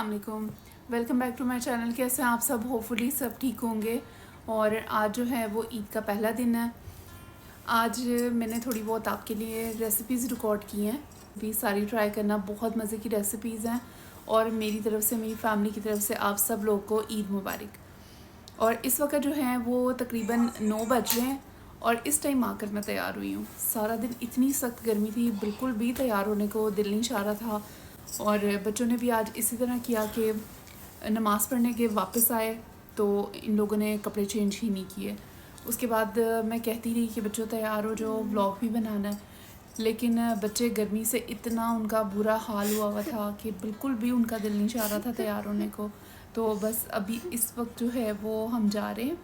अस्सलाम वालेकुम। Welcome back to my channel. कैसे हैं आप सब? होपफुली सब ठीक होंगे। और आज जो है वो ईद का पहला दिन है। आज मैंने थोड़ी बहुत आपके लिए रेसिपीज़ रिकॉर्ड की हैं, भी सारी ट्राई करना। बहुत मज़े की रेसिपीज़ हैं और मेरी तरफ़ से, मेरी फैमिली की तरफ से आप सब लोग को ईद मुबारक। और इस वक्त जो है वो तकरीबन 9 बज रहे हैं और इस टाइम आकर मैं तैयार हुई हूँ। सारा दिन इतनी सख्त गर्मी थी, बिल्कुल भी तैयार होने को दिल नहीं चाह रहा था। और बच्चों ने भी आज इसी तरह किया कि नमाज़ पढ़ने के वापस आए तो इन लोगों ने कपड़े चेंज ही नहीं किए। उसके बाद मैं कहती रही कि बच्चों तैयार हो, जो व्लॉग भी बनाना है, लेकिन बच्चे गर्मी से इतना उनका बुरा हाल हुआ था कि बिल्कुल भी उनका दिल नहीं चाह रहा था तैयार होने को। तो बस अभी इस वक्त जो है वो हम जा रहे हैं,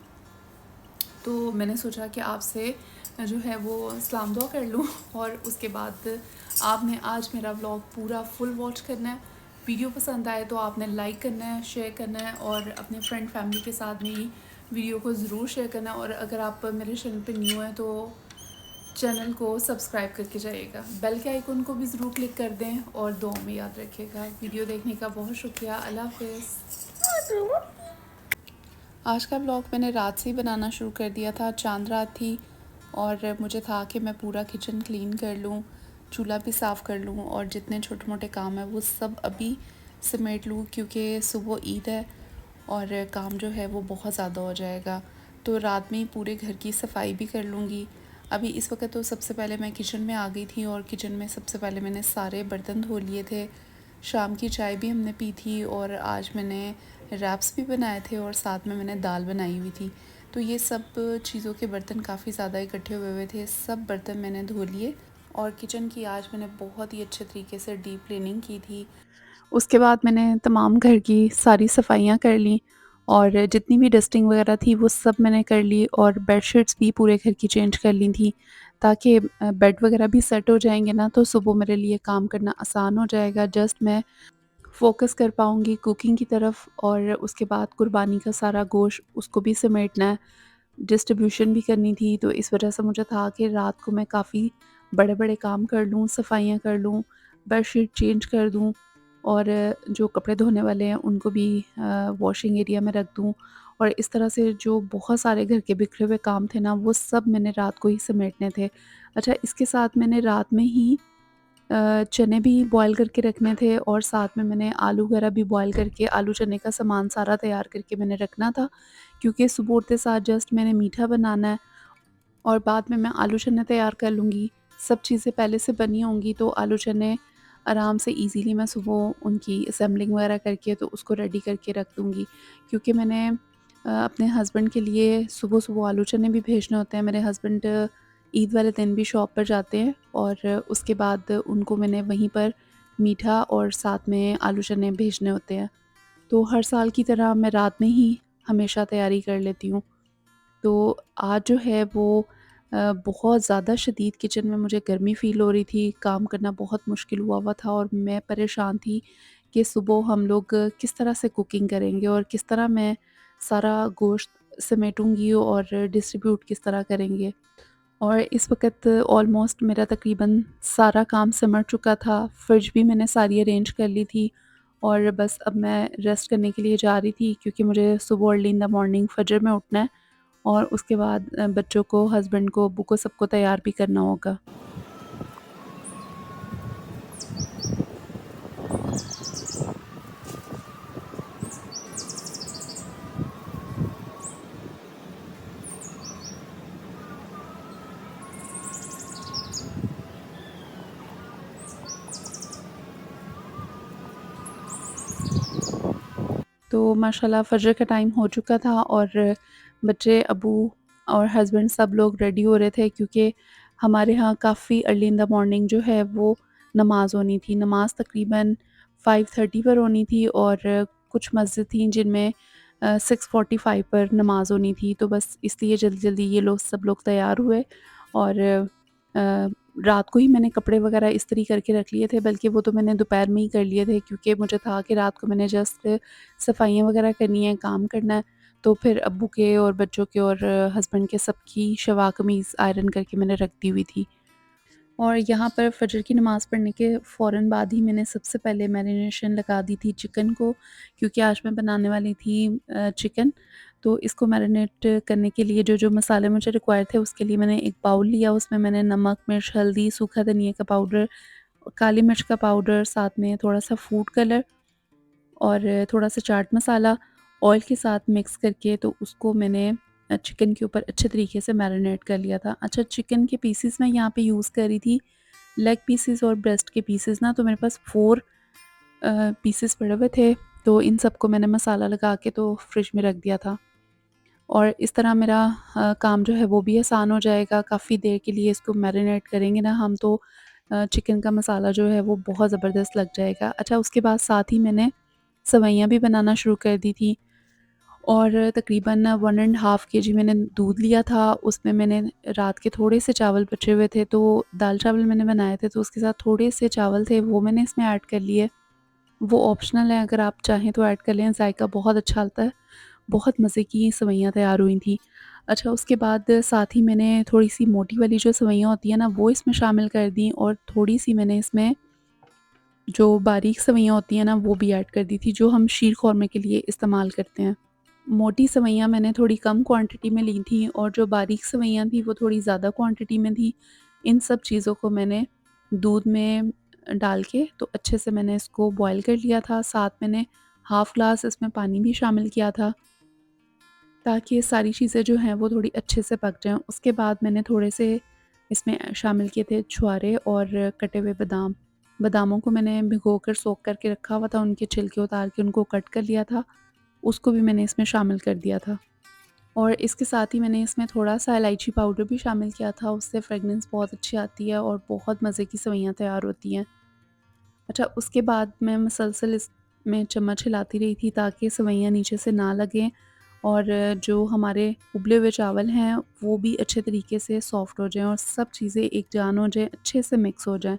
तो मैंने सोचा कि आपसे जो है वो सलाम दुआ कर लूँ और उसके बाद आपने आज मेरा व्लॉग पूरा फुल वॉच करना है। वीडियो पसंद आए तो आपने लाइक करना है, शेयर करना है और अपने फ्रेंड फैमिली के साथ मेरी वीडियो को ज़रूर शेयर करना है। और अगर आप मेरे चैनल पे न्यू हैं तो चैनल को सब्सक्राइब करके जाइएगा, बेल के आइकन को भी ज़रूर क्लिक कर दें और दुआ में याद रखिएगा। वीडियो देखने का बहुत शुक्रिया। अल्लाह हाफ़िज़। आज का व्लॉग मैंने रात से ही बनाना शुरू कर दिया था। चांद रात थी और मुझे था कि मैं पूरा किचन क्लीन कर लूँ, चूल्हा भी साफ़ कर लूँ और जितने छोटे मोटे काम हैं वो सब अभी समेट लूँ, क्योंकि सुबह ईद है और काम जो है वो बहुत ज़्यादा हो जाएगा। तो रात में ही पूरे घर की सफाई भी कर लूँगी। अभी इस वक्त तो सबसे पहले मैं किचन में आ गई थी और किचन में सबसे पहले मैंने सारे बर्तन धो लिए थे। शाम की चाय भी हमने पी थी और आज मैंने रैप्स भी बनाए थे और साथ में मैंने दाल बनाई हुई थी। तो ये सब चीज़ों के बर्तन काफ़ी ज़्यादा इकट्ठे हुए हुए थे, सब बर्तन मैंने धो लिए। और किचन की आज मैंने बहुत ही अच्छे तरीके से डीप क्लीनिंग की थी। उसके बाद मैंने तमाम घर की सारी सफाइयाँ कर लीं और जितनी भी डस्टिंग वगैरह थी वो सब मैंने कर ली और बेडशीट्स भी पूरे घर की चेंज कर ली थी, ताकि बेड वगैरह भी सेट हो जाएंगे ना, तो सुबह मेरे लिए काम करना आसान हो जाएगा। जस्ट मैं फ़ोकस कर पाऊँगी कुकिंग की तरफ। और उसके बाद कुर्बानी का सारा गोश्त उसको भी समेटना है, डिस्ट्रीब्यूशन भी करनी थी। तो इस वजह से मुझे था कि रात को मैं काफ़ी बड़े-बड़े काम कर लूँ, सफाइयाँ कर लूँ, बेडशीट चेंज कर दूँ और जो कपड़े धोने वाले हैं उनको भी वॉशिंग एरिया में रख दूँ। और इस तरह से जो बहुत सारे घर के बिखरे हुए काम थे ना, वो सब मैंने रात को ही समेटने थे। अच्छा, इसके साथ मैंने रात में ही चने भी बॉयल करके रखने थे और साथ में मैंने आलू वगैरह भी बॉयल करके, आलू चने का सामान सारा तैयार करके मैंने रखना था, क्योंकि सुबह उठते साथ जस्ट मैंने मीठा बनाना है और बाद में मैं आलू चने तैयार कर लूँगी। सब चीज़ें पहले से बनी होंगी तो आलू चने आराम से ईज़िली मैं सुबह उनकी असेंबलिंग वगैरह करके तो उसको रेडी करके रख दूँगी, क्योंकि मैंने अपने हस्बैंड के लिए सुबह-सुबह आलू चने भी भेजने होते हैं। मेरे हस्बैंड ईद वाले दिन भी शॉप पर जाते हैं और उसके बाद उनको मैंने वहीं पर मीठा और साथ में आलू चने भेजने होते हैं। तो हर साल की तरह मैं रात में ही हमेशा तैयारी कर लेती हूँ। तो आज जो है वो बहुत ज़्यादा शदीद किचन में मुझे गर्मी फ़ील हो रही थी, काम करना बहुत मुश्किल हुआ हुआ था और मैं परेशान थी कि सुबह हम लोग किस तरह से कुकिंग करेंगे और किस तरह मैं सारा गोश्त समेटूँगी और डिस्ट्रीब्यूट किस तरह करेंगे। और इस वक़्त ऑलमोस्ट मेरा तकरीबन सारा काम सिमट चुका था, फ्रिज भी मैंने सारी अरेंज कर ली थी और बस अब मैं रेस्ट करने के लिए जा रही थी, क्योंकि मुझे सुबह अर्ली इन द मॉर्निंग फजर में उठना है और उसके बाद बच्चों को, हस्बैंड को, अब्बू को, सबको तैयार भी करना होगा। तो माशाल्लाह फ़जर का टाइम हो चुका था और बच्चे, अब्बू और हस्बैंड सब लोग रेडी हो रहे थे, क्योंकि हमारे यहाँ काफ़ी अर्ली इन द मॉर्निंग जो है वो नमाज़ होनी थी। नमाज़ तकरीबन 5:30 पर होनी थी और कुछ मस्जिद थी जिनमें 6:45 पर नमाज़ होनी थी। तो बस इसलिए जल्दी-जल्दी ये लोग सब लोग तैयार हुए और अ, रात को ही मैंने कपड़े वगैरह इस्त्री करके रख लिए थे, बल्कि वो तो मैंने दोपहर में ही कर लिए थे, क्योंकि मुझे था कि रात को मैंने जस्ट सफाइयाँ वगैरह करनी है, काम करना है। तो फिर अब्बू के और बच्चों के और हस्बैंड के सबकी शवा कमीज़ आयरन करके मैंने रख दी हुई थी। और यहाँ पर फ़जर की नमाज़ पढ़ने के फ़ौरन बाद ही मैंने सबसे पहले मैरिनेशन लगा दी थी चिकन को, क्योंकि आज मैं बनाने वाली थी चिकन। तो इसको मैरिनेट करने के लिए जो मसाले मुझे रिक्वायर थे, उसके लिए मैंने एक बाउल लिया, उसमें मैंने नमक, मिर्च, हल्दी, सूखा धनिया का पाउडर, काली मिर्च का पाउडर, साथ में थोड़ा-सा फूड कलर और थोड़ा-सा चाट मसाला ऑयल के साथ मिक्स करके, तो उसको मैंने चिकन के ऊपर अच्छे तरीके से मैरिनेट कर लिया था। अच्छा, चिकन के पीसेस मैं यहाँ पे यूज़ कर रही थी, लेग पीसेस और ब्रेस्ट के पीसेस ना, तो मेरे पास 4 पीसेस पड़े हुए थे, तो इन सबको मैंने मसाला लगा के तो फ्रिज में रख दिया था। और इस तरह मेरा काम जो है वो भी आसान हो जाएगा। काफ़ी देर के लिए इसको मैरिनेट करेंगे ना हम, तो चिकन का मसाला जो है वो बहुत ज़बरदस्त लग जाएगा। अच्छा, उसके बाद साथ ही मैंने सेवइयाँ भी बनाना शुरू कर दी थी, और तकरीबन 1 एंड हाफ़ केजी मैंने दूध लिया था। उसमें मैंने रात के थोड़े से चावल बचे हुए थे, तो दाल-चावल मैंने बनाए थे, तो उसके साथ थोड़े से चावल थे, वो मैंने इसमें ऐड कर लिए। वो ऑप्शनल है, अगर आप चाहें तो ऐड कर लें, ज़ायका बहुत अच्छा आता है। बहुत मज़े की सेवइयाँ तैयार हुई थी। अच्छा, उसके बाद साथ ही मैंने थोड़ी-सी मोटी वाली जो सेवइयाँ होती हैं ना, वो इसमें शामिल कर दी, और थोड़ी-सी मैंने इसमें जो बारीक सेवइयाँ होती हैं ना, वो भी ऐड कर दी थी, जो हम शीर ख़ौरमे के लिए इस्तेमाल करते हैं। मोटी सेवइयाँ मैंने थोड़ी कम क्वांटिटी में ली थी, और जो बारीक सेवइयाँ थी वो थोड़ी ज़्यादा क्वांटिटी में थी। इन सब चीज़ों को मैंने दूध में डाल के तो अच्छे से मैंने इसको बॉयल कर लिया था। साथ मैंने हाफ़ ग्लास इसमें पानी भी शामिल किया था, ताकि ये सारी चीज़ें जो हैं वो थोड़ी अच्छे से पक जाएँ। उसके बाद मैंने थोड़े से इसमें शामिल किए थे छुहारे और कटे हुए बादाम। बादामों को मैंने भिगोकर सोक करके रखा हुआ था, उनके छिलके उतार के उनको कट कर लिया था, उसको भी मैंने इसमें शामिल कर दिया था। और इसके साथ ही मैंने इसमें थोड़ा-सा इलायची पाउडर भी शामिल किया था, उससे फ्रेगनेंस बहुत अच्छी आती है और बहुत मज़े की सेवइयाँ तैयार होती हैं। अच्छा, उसके बाद मैं मुसलसल इसमें चम्मच हिलाती रही थी, ताकि सेवइयाँ नीचे से ना लगें, और जो हमारे उबले हुए चावल हैं वो भी अच्छे तरीके से सॉफ़्ट हो जाएँ और सब चीज़ें एक जान हो जाएँ, अच्छे से मिक्स हो जाएँ।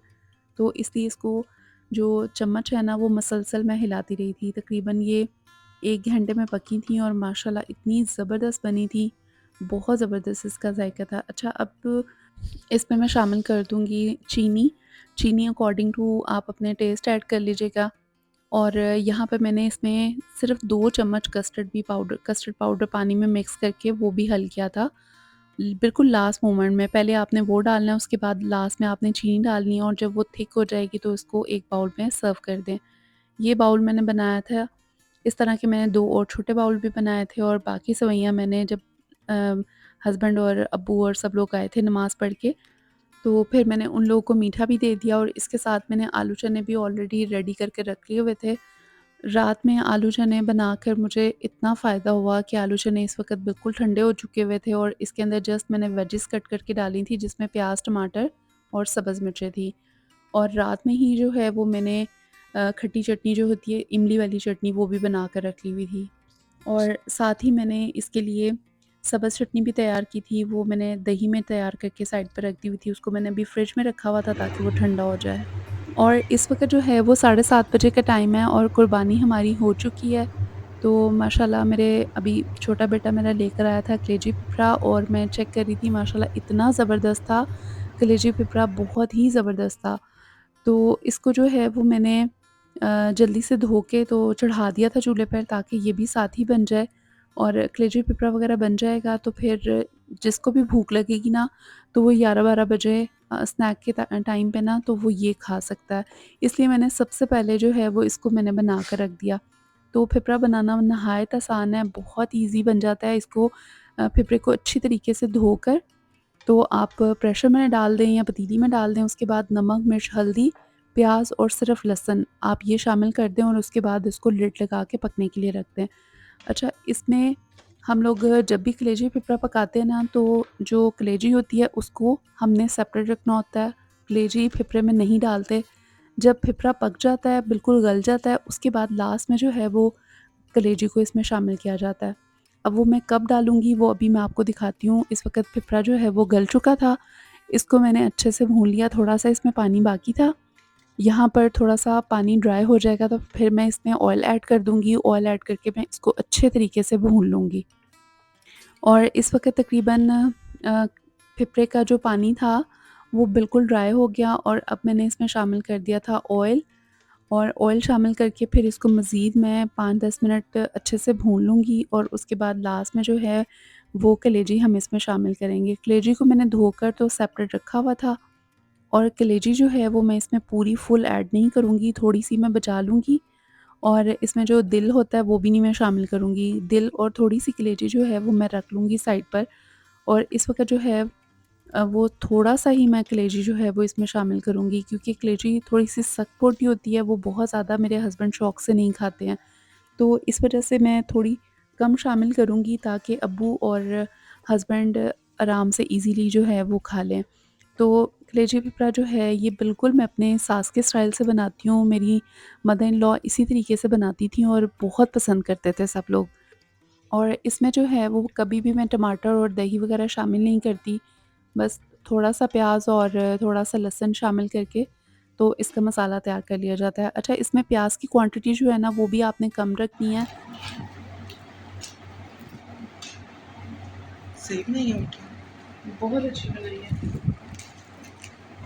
तो इसलिए इसको जो चम्मच है ना, वो मुसलसल मैं हिलाती रही थी। तकरीबन ये 1 घंटे में पकी थी, और माशाल्लाह इतनी ज़बरदस्त बनी थी, बहुत ज़बरदस्त इसका ज़ायका था। अच्छा, अब इसमें मैं शामिल कर दूँगी चीनी। चीनी अकॉर्डिंग टू आप अपने टेस्ट ऐड कर लीजिएगा, और यहाँ पे मैंने इसमें सिर्फ़ 2 चम्मच कस्टर्ड पाउडर पानी में मिक्स करके वो भी हल किया था। बिल्कुल लास्ट मोमेंट में, पहले आपने वो डालना है, उसके बाद लास्ट में आपने चीनी डालनी है, और जब वो थिक हो जाएगी तो इसको एक बाउल में सर्व कर दें। ये बाउल मैंने बनाया था। इस तरह के मैंने 2 और छोटे बाउल भी बनाए थे, और बाकी सेवइयाँ मैंने जब हस्बैंड और अब्बू और सब लोग आए थे नमाज़ पढ़ के, तो फिर मैंने उन लोगों को मीठा भी दे दिया, और इसके साथ मैंने आलू चने भी ऑलरेडी रेडी करके रख लिए हुए थे। रात में आलू चने बनाकर मुझे इतना फ़ायदा हुआ कि आलू चने इस वक़्त बिल्कुल ठंडे हो चुके हुए थे, और इसके अंदर जस्ट मैंने वेजिस कट करके डाली थी, जिसमें प्याज़, टमाटर और सब्ज़ मिर्चें थी। और रात में ही जो है वो मैंने खट्टी चटनी जो होती है, इमली वाली चटनी, वो भी बना कर रख ली हुई थी। और साथ ही मैंने इसके लिए सब्ज़ चटनी भी तैयार की थी, वो मैंने दही में तैयार करके साइड पे रख दी हुई थी, उसको मैंने अभी फ्रिज में रखा हुआ था ताकि वो ठंडा हो जाए। और इस वक़्त जो है वो 7:30 बजे का टाइम है, और कुर्बानी हमारी हो चुकी है। तो माशाल्लाह मेरे अभी छोटा बेटा मेरा लेकर आया था कलेजी पिपरा, और मैं चेक कर रही थी, माशाल्लाह इतना ज़बरदस्त था, कलेजी पिपरा बहुत ही ज़बरदस्त था। तो इसको जो है वो मैंने जल्दी से धो के तो चढ़ा दिया था चूल्हे पर, ताकि ये भी साथ ही बन जाए, और कलेजी पिपरा वगैरह बन जाएगा तो फिर जिसको भी भूख लगेगी ना, तो वो 11-12 बजे स्नैक के टाइम पे ना, तो वो ये खा सकता है। इसलिए मैंने सबसे पहले जो है वो इसको मैंने बना कर रख दिया। तो पिपरा बनाना नहायत आसान है, बहुत ईज़ी बन जाता है। इसको पिपरे को अच्छी तरीके से धोकर तो आप प्रेशर में डाल दें या पतीली में डाल दें, उसके बाद नमक, मिर्च, हल्दी, प्याज़ और सिर्फ़ लहसुन आप ये शामिल कर दें, और उसके बाद इसको लिड लगा के पकने के लिए रख दें। अच्छा, इसमें हम लोग जब भी कलेजी पिपरा पकाते हैं ना, तो जो कलेजी होती है उसको हमने सेपरेट रखना होता है, कलेजी पिपरे में नहीं डालते। जब पिपरा पक जाता है, बिल्कुल गल जाता है, उसके बाद लास्ट में जो है वो कलेजी को इसमें शामिल किया जाता है। अब वो मैं कब डालूँगी वो अभी मैं आपको दिखाती हूँ। इस वक़्त पिपरा जो है वो गल चुका था, इसको मैंने अच्छे से भून लिया, थोड़ा-सा इसमें पानी बाकी था। यहाँ पर थोड़ा-सा पानी ड्राई हो जाएगा तो फिर मैं इसमें ऑयल ऐड कर दूँगी, ऑयल ऐड करके मैं इसको अच्छे तरीके से भून लूँगी। और इस वक़्त तकरीबन पिपरे का जो पानी था वो बिल्कुल ड्राई हो गया और अब मैंने इसमें शामिल कर दिया था ऑयल। और ऑयल शामिल करके फिर इसको मज़ीद मैं 5-10 मिनट अच्छे से भून लूँगी और उसके बाद लास्ट में जो है वो कलेजी हम इसमें शामिल करेंगे। कलेजी को मैंने धोकर तो सेपरेट रखा हुआ था और कलेजी जो है वो मैं इसमें पूरी फुल ऐड नहीं करूँगी, थोड़ी-सी मैं बचा लूँगी और इसमें जो दिल होता है वो भी नहीं मैं शामिल करूँगी। दिल और थोड़ी-सी कलेजी जो है वो मैं रख लूँगी साइड पर और इस वक़्त जो है वो थोड़ा-सा ही मैं कलेजी जो है वो इसमें शामिल करूँगी क्योंकि कलेजी थोड़ी-सी सख्त-पोटी होती है, वो बहुत ज़्यादा मेरे हस्बैंड शौक से नहीं खाते हैं। तो इस वजह से मैं थोड़ी कम शामिल करूँगी ताकि अब्बू और हस्बैंड आराम से ईज़िली जो है वो खा लें। तो कलेजी पिपरा जो है ये बिल्कुल मैं अपने सास के स्टाइल से बनाती हूँ, मेरी मदर इन लॉ इसी तरीके से बनाती थीं और बहुत पसंद करते थे सब लोग। और इसमें जो है वो कभी भी मैं टमाटर और दही वगैरह शामिल नहीं करती। बस थोड़ा-सा प्याज़ और थोड़ा-सा लहसुन शामिल करके तो इसका मसाला तैयार कर लिया जाता है। अच्छा, इसमें प्याज़ की क्वांटिटी जो है ना वो भी आपने कम रखनी है। सही नहीं है उनकी। बहुत अच्छी बनाई है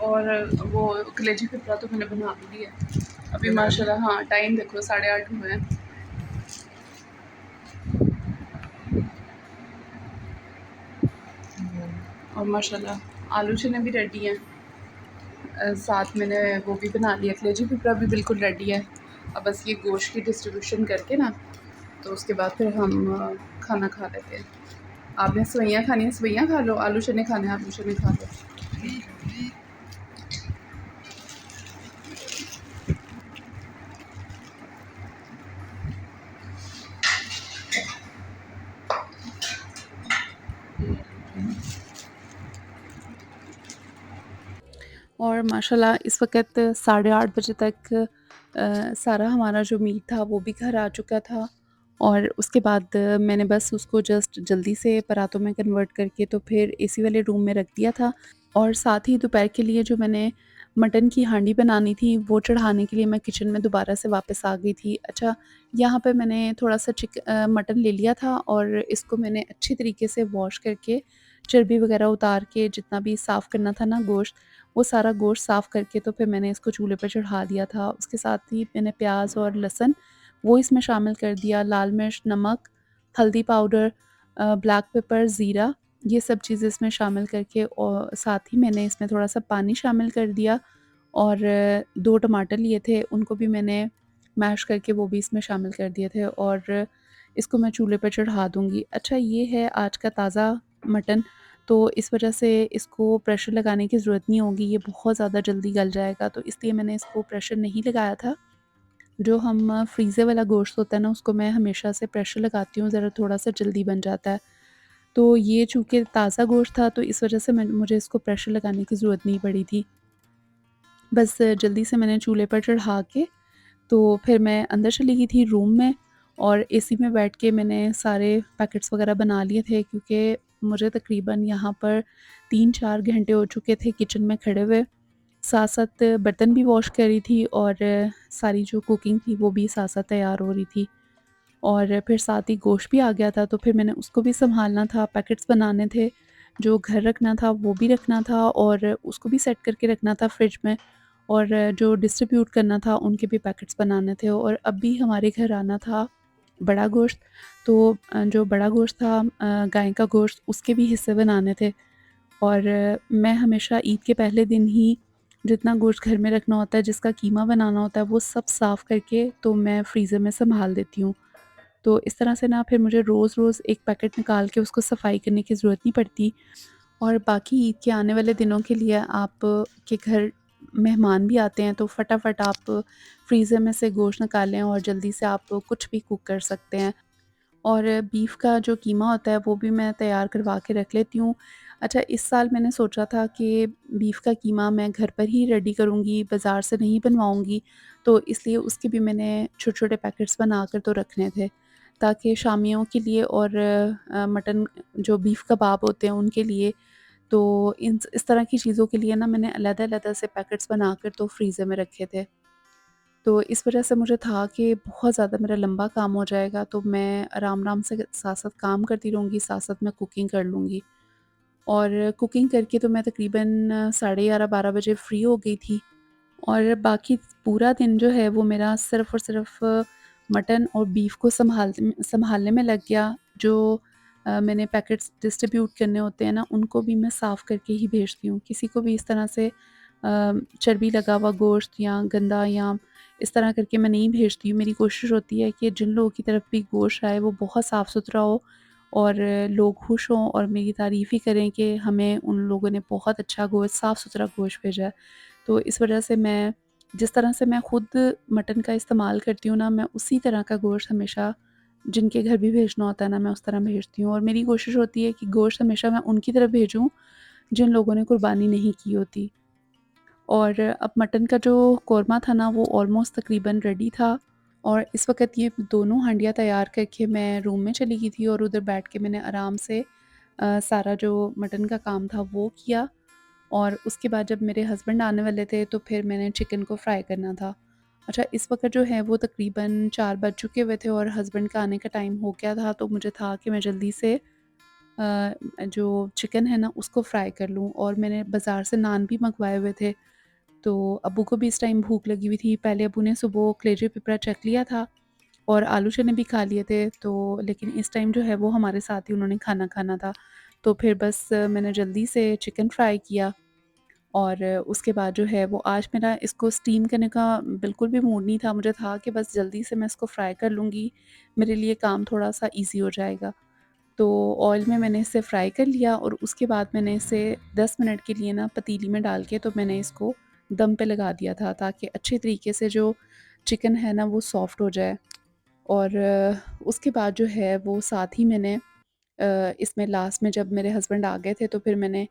और वो कलेजी पिपरा तो मैंने बना भी लिया है। अभी माशाल्लाह हाँ, टाइम देखो 8:30 हुए हैं और माशाल्लाह आलू चने भी रेडी हैं। साथ मैंने वो भी बना लिया, कलेजी पिपरा भी बिल्कुल रेडी है। अब बस ये गोश्त की डिस्ट्रीब्यूशन करके ना तो उसके बाद फिर हम खाना खा लेते हैं। आपने सेवइयाँ खानी है सेवइयाँ खा लो, आलू चने खाने हैं आलू चने खा लो। और माशाल्लाह इस वक़्त 8:30 बजे तक सारा हमारा जो मीट था वो भी घर आ चुका था और उसके बाद मैंने बस उसको जस्ट जल्दी से परातों में कन्वर्ट करके तो फिर एसी वाले रूम में रख दिया था। और साथ ही दोपहर के लिए जो मैंने मटन की हांडी बनानी थी वो चढ़ाने के लिए मैं किचन में दोबारा से वापस आ गई थी। अच्छा, यहाँ पे मैंने थोड़ा-सा मटन ले लिया था और इसको मैंने अच्छी तरीके से वॉश करके चर्बी वग़ैरह उतार के जितना भी साफ़ करना था ना गोश्त, वो सारा गोश्त साफ़ करके तो फिर मैंने इसको चूल्हे पे चढ़ा दिया था। उसके साथ ही मैंने प्याज़ और लहसुन वो इसमें शामिल कर दिया, लाल मिर्च, नमक, हल्दी पाउडर, ब्लैक पेपर, ज़ीरा, ये सब चीज़ें इसमें शामिल करके और साथ ही मैंने इसमें थोड़ा-सा पानी शामिल कर दिया और 2 टमाटर लिए थे, उनको भी मैंने मैश करके वो भी इसमें शामिल कर दिए थे और इसको मैं चूल्हे पे चढ़ा दूँगी। अच्छा, ये है आज का ताज़ा मटन, तो इस वजह से इसको प्रेशर लगाने की ज़रूरत नहीं होगी, ये बहुत ज़्यादा जल्दी गल जाएगा, तो इसलिए मैंने इसको प्रेशर नहीं लगाया था। जो हम फ्रीज़र वाला गोश्त होता है ना, उसको मैं हमेशा से प्रेशर लगाती हूँ, ज़रा थोड़ा-सा जल्दी बन जाता है। तो ये चूँकि ताज़ा गोश्त था, तो इस वजह से मुझे इसको प्रेशर लगाने की ज़रूरत नहीं पड़ी थी। बस जल्दी से मैंने चूल्हे पर चढ़ा के तो फिर मैं अंदर चली गई थी रूम में और एसी में बैठ के मैंने सारे पैकेट्स वगैरह बना लिए थे क्योंकि मुझे तकरीबन यहाँ पर 3-4 घंटे हो चुके थे किचन में खड़े हुए। साथ-साथ बर्तन भी वॉश कर रही थी और सारी जो कुकिंग थी वो भी साथ-साथ तैयार हो रही थी। और फिर साथ ही गोश्त भी आ गया था तो फिर मैंने उसको भी सँभालना था, पैकेट्स बनाने थे, जो घर रखना था वो भी रखना था और उसको भी सेट करके रखना था फ्रिज में और जो डिस्ट्रीब्यूट करना था उनके भी पैकेट्स बनाने थे और अब भी हमारे घर आना था बड़ा गोश्त। तो जो बड़ा गोश्त था गाय का गोश्त उसके भी हिस्से बनाने थे और मैं हमेशा ईद के पहले दिन ही जितना गोश्त घर में रखना होता है, जिसका कीमा बनाना होता है वो सब साफ़ करके तो मैं फ्रीज़र में सँभाल देती हूँ। तो इस तरह से ना फिर मुझे रोज़-रोज़ एक पैकेट निकाल के उसको सफाई करने की ज़रूरत नहीं पड़ती और बाकी ईद के आने वाले दिनों के लिए आप के घर मेहमान भी आते हैं तो फटाफट आप फ्रीज़र में से गोश्त निकालें और जल्दी से आप कुछ भी कुक कर सकते हैं। और बीफ का जो कीमा होता है वो भी मैं तैयार करवा के रख लेती हूँ। अच्छा, इस साल मैंने सोचा था कि बीफ का कीमा मैं घर पर ही रेडी करूँगी, बाज़ार से नहीं बनवाऊँगी, तो इसलिए उसके भी मैंने छोटे-छोटे पैकेट्स बना कर तो रखने थे, ताकि शामियों के लिए और मटन जो बीफ कबाब होते हैं उनके लिए, तो इन इस तरह की चीज़ों के लिए ना मैंने अलग-अलग से पैकेट्स बनाकर तो फ्रीज़र में रखे थे। तो इस वजह से मुझे था कि बहुत ज़्यादा मेरा लंबा काम हो जाएगा, तो मैं आराम-आराम से साथ-साथ काम करती रहूँगी, साथ-साथ मैं कुकिंग कर लूँगी। और कुकिंग करके तो मैं तकरीबन साढ़े 11-12 बजे फ्री हो गई थी। और बाकी पूरा दिन जो है वो मेरा सिर्फ़ और सिर्फ़ मटन और बीफ को सँभालने में लग गया। जो मैंने पैकेट्स डिस्ट्रीब्यूट करने होते हैं ना, उनको भी मैं साफ़ करके ही भेजती हूँ। किसी को भी इस तरह से चर्बी लगा हुआ गोश्त या गंदा या इस तरह करके मैं नहीं भेजती हूँ। मेरी कोशिश होती है कि जिन लोगों की तरफ भी गोश्त आए वो बहुत साफ़-सुथरा हो और लोग खुश हों और मेरी तारीफ़ ही करें कि हमें उन लोगों ने बहुत अच्छा गोश्त, साफ़-सुथरा गोश्त भेजा है। तो इस वजह से मैं जिस तरह से मैं खुद मटन का इस्तेमाल करती हूँ ना, मैं उसी तरह का गोश्त हमेशा जिनके घर भी भेजना होता है ना, मैं उस तरह भेजती हूँ। और मेरी कोशिश होती है कि गोश्त हमेशा मैं उनकी तरफ भेजूँ, जिन लोगों ने कुर्बानी नहीं की होती। और अब मटन का जो कोरमा था ना, वो ऑलमोस्ट तकरीबन रेडी था और इस वक़्त ये दोनों हांडियाँ तैयार करके मैं रूम में चली गई थी और उधर बैठ के मैंने आराम से सारा जो मटन का काम था वो किया। और उसके बाद जब मेरे हस्बैंड आने वाले थे तो फिर मैंने चिकन को फ्राई करना था। अच्छा, इस वक़्त जो है वो तकरीबन 4 बज चुके हुए थे और हस्बैंड का आने का टाइम हो गया था, तो मुझे था कि मैं जल्दी से जो चिकन है ना उसको फ्राई कर लूँ। और मैंने बाज़ार से नान भी मँगवाए हुए थे, तो अब्बू को भी इस टाइम भूख लगी हुई थी। पहले अब्बू ने सुबह कलेजी पिपरा चख लिया था और आलू चने भी खा लिए थे, तो लेकिन इस टाइम जो है वो हमारे साथ ही उन्होंने खाना खाना था। तो फिर बस मैंने जल्दी से चिकन फ्राई किया और उसके बाद जो है वो आज मेरा इसको स्टीम करने का बिल्कुल भी मूड नहीं था। मुझे था कि बस जल्दी से मैं इसको फ्राई कर लूँगी, मेरे लिए काम थोड़ा-सा ईज़ी हो जाएगा। तो ऑयल में मैंने इसे फ्राई कर लिया और उसके बाद मैंने इसे 10 मिनट के लिए ना पतीली में डाल के तो मैंने इसको दम पे लगा दिया था, ताकि अच्छे तरीके से जो चिकन है ना वो सॉफ्ट हो जाए। और उसके बाद जो है वो साथ ही मैंने इसमें लास्ट में जब मेरे हस्बैंड आ गए थे तो फिर मैंने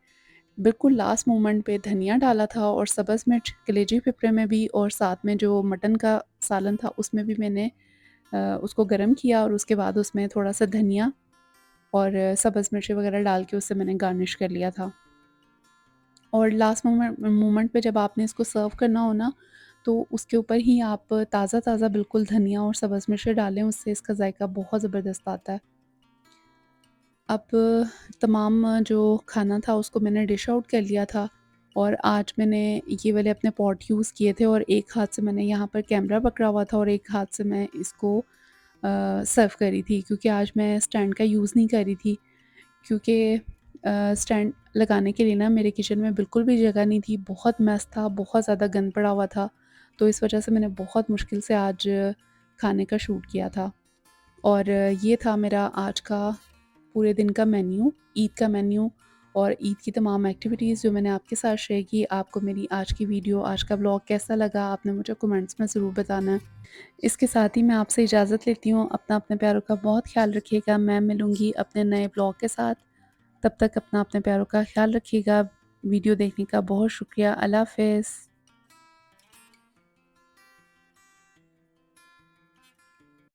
बिल्कुल लास्ट मोमेंट पे धनिया डाला था और सब्ज़ मिर्च कलेजी पिपरे में भी, और साथ में जो मटन का सालन था उसमें भी मैंने उसको गरम किया और उसके बाद उसमें थोड़ा-सा धनिया और सब्ज़ मिर्ची वग़ैरह डाल के उससे मैंने गार्निश कर लिया था। और लास्ट मोमेंट पे जब आपने इसको सर्व करना हो ना, तो उसके ऊपर ही आप ताज़ा-ताज़ा बिल्कुल धनिया और सब्ज़ मिर्ची डालें, उससे इसका ज़ायका बहुत ज़बरदस्त आता है। अब तमाम जो खाना था उसको मैंने डिश आउट कर लिया था और आज मैंने ये वाले अपने पॉट यूज़ किए थे और एक हाथ से मैंने यहाँ पर कैमरा पकड़ा हुआ था और एक हाथ से मैं इसको सर्व कर रही थी, क्योंकि आज मैं स्टैंड का यूज़ नहीं कर रही थी। क्योंकि स्टैंड लगाने के लिए ना मेरे किचन में बिल्कुल भी जगह नहीं थी, बहुत मेस था, बहुत ज़्यादा गंद पड़ा हुआ था। तो इस वजह से मैंने बहुत मुश्किल से आज खाने का शूट किया था। और ये था मेरा आज का पूरे दिन का मेन्यू, ईद का मेन्यू और ईद की तमाम एक्टिविटीज़ जो मैंने आपके साथ शेयर की। आपको मेरी आज की वीडियो, आज का ब्लॉग कैसा लगा? आपने मुझे कमेंट्स में ज़रूर बताना है। इसके साथ ही मैं आपसे इजाज़त लेती हूँ। अपना अपने प्यारों का बहुत ख़्याल रखिएगा। मैं मिलूँगी अपने नए ब्लॉग के साथ। तब तक अपना अपने प्यारों का ख़्याल रखिएगा। वीडियो देखने का बहुत शुक्रिया। अल्लाह हाफ़िज़।